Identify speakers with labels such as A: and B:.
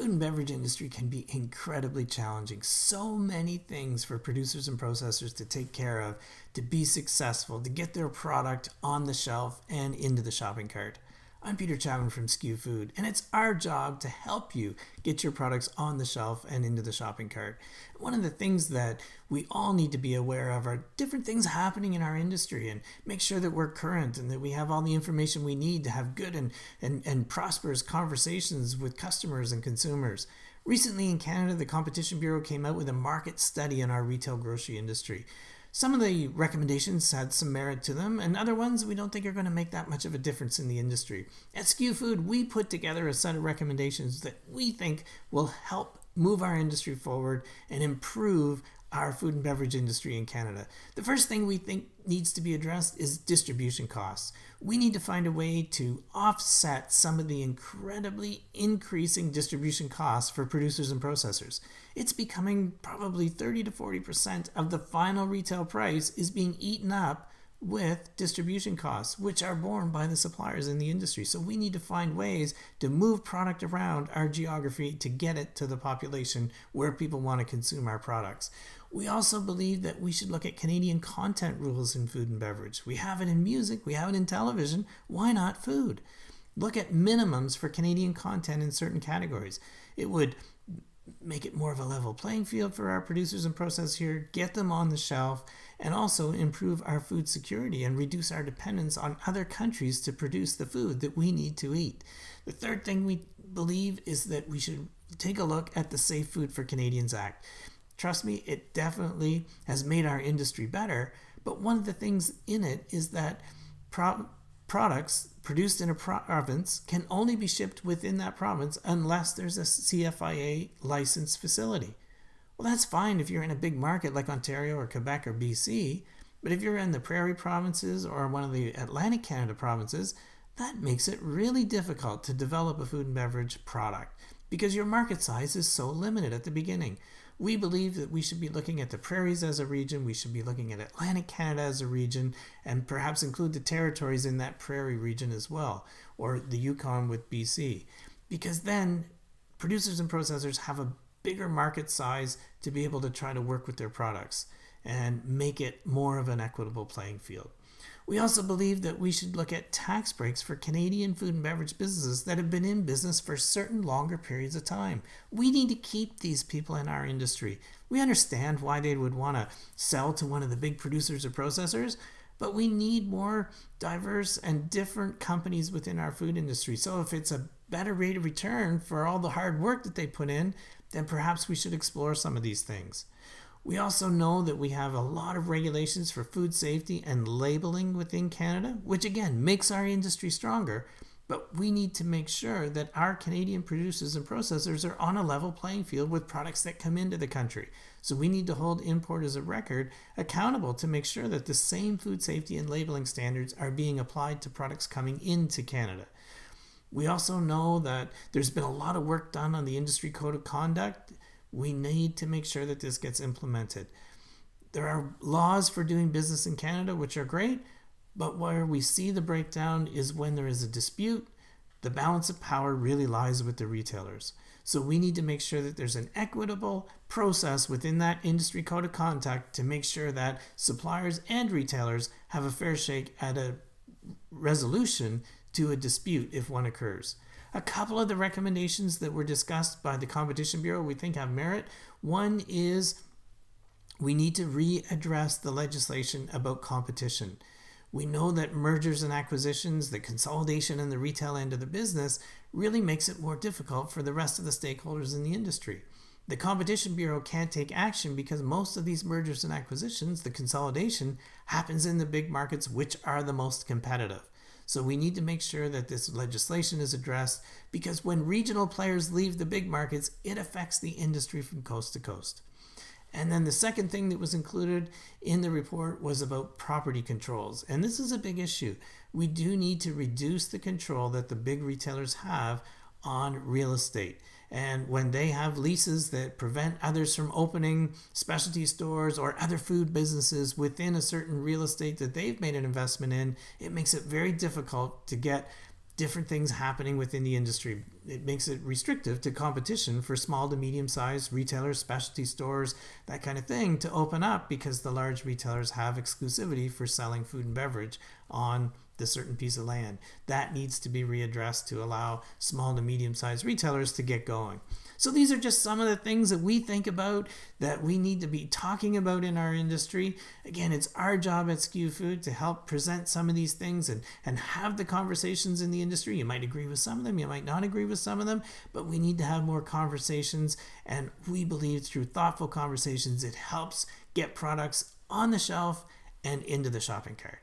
A: food and beverage industry can be incredibly challenging. So many things for producers and processors to take care of, to be successful, to get their product on the shelf and into the shopping cart. I'm Peter Chapman from SKUFood, and it's our job to help you get your products on the shelf and into the shopping cart. One of the things that we all need to be aware of are different things happening in our industry, and make sure that we're current and that we have all the information we need to have good and prosperous conversations with customers and consumers. Recently in Canada, the Competition Bureau came out with a market study on our retail grocery industry. Some of the recommendations had some merit to them, and other ones we don't think are going to make that much of a difference in the industry. At SKUFood, we put together a set of recommendations that we think will help move our industry forward and improve our food and beverage industry in Canada. The first thing we think needs to be addressed is distribution costs. We need to find a way to offset some of the incredibly increasing distribution costs for producers and processors. It's becoming probably 30 to 40% of the final retail price is being eaten up with distribution costs, which are borne by the suppliers in the industry. So we need to find ways to move product around our geography to get it to the population where people want to consume our products. We also believe that we should look at Canadian content rules in food and beverage. We have it in music, we have it in television. Why not food? Look at minimums for Canadian content in certain categories. It would make it more of a level playing field for our producers and processors here, get them on the shelf, and also improve our food security and reduce our dependence on other countries to produce the food that we need to eat. The third thing we believe is that we should take a look at the Safe Food for Canadians Act. Trust me, it definitely has made our industry better, but one of the things in it is that products produced in a province can only be shipped within that province unless there's a CFIA licensed facility. Well, that's fine if you're in a big market like Ontario or Quebec or BC, but if you're in the Prairie provinces or one of the Atlantic Canada provinces, that makes it really difficult to develop a food and beverage product because your market size is so limited at the beginning. We believe that we should be looking at the prairies as a region, we should be looking at Atlantic Canada as a region, and perhaps include the territories in that prairie region as well, or the Yukon with BC, because then producers and processors have a bigger market size to be able to try to work with their products and make it more of an equitable playing field. We also believe that we should look at tax breaks for Canadian food and beverage businesses that have been in business for certain longer periods of time. We need to keep these people in our industry. We understand why they would want to sell to one of the big producers or processors, but we need more diverse and different companies within our food industry. So if it's a better rate of return for all the hard work that they put in, then perhaps we should explore some of these things. We also know that we have a lot of regulations for food safety and labeling within Canada, which again makes our industry stronger, but we need to make sure that our Canadian producers and processors are on a level playing field with products that come into the country. So we need to hold importers of record accountable to make sure that the same food safety and labeling standards are being applied to products coming into Canada. We also know that there's been a lot of work done on the Industry Code of Conduct. We need to make sure that this gets implemented. There are laws for doing business in Canada, which are great, but where we see the breakdown is when there is a dispute, the balance of power really lies with the retailers. So we need to make sure that there's an equitable process within that Industry Code of Conduct to make sure that suppliers and retailers have a fair shake at a resolution to a dispute if one occurs. A couple of the recommendations that were discussed by the Competition Bureau we think have merit. One is we need to readdress the legislation about competition. We know that mergers and acquisitions, the consolidation in the retail end of the business really makes it more difficult for the rest of the stakeholders in the industry. The Competition Bureau can't take action because most of these mergers and acquisitions, the consolidation, happens in the big markets which are the most competitive. So we need to make sure that this legislation is addressed because when regional players leave the big markets, it affects the industry from coast to coast. And then the second thing that was included in the report was about property controls. And this is a big issue. We do need to reduce the control that the big retailers have on real estate. And when they have leases that prevent others from opening specialty stores or other food businesses within a certain real estate that they've made an investment in, it makes it very difficult to get different things happening within the industry. It makes it restrictive to competition for small to medium-sized retailers, specialty stores, that kind of thing to open up, because the large retailers have exclusivity for selling food and beverage on the certain piece of land. That needs to be readdressed to allow small to medium-sized retailers to get going. So these are just some of the things that we think about that we need to be talking about in our industry. Again, it's our job at SKUFood to help present some of these things and have the conversations in the industry. You might agree with some of them, you might not agree with some of them, but we need to have more conversations. And we believe through thoughtful conversations, it helps get products on the shelf and into the shopping cart.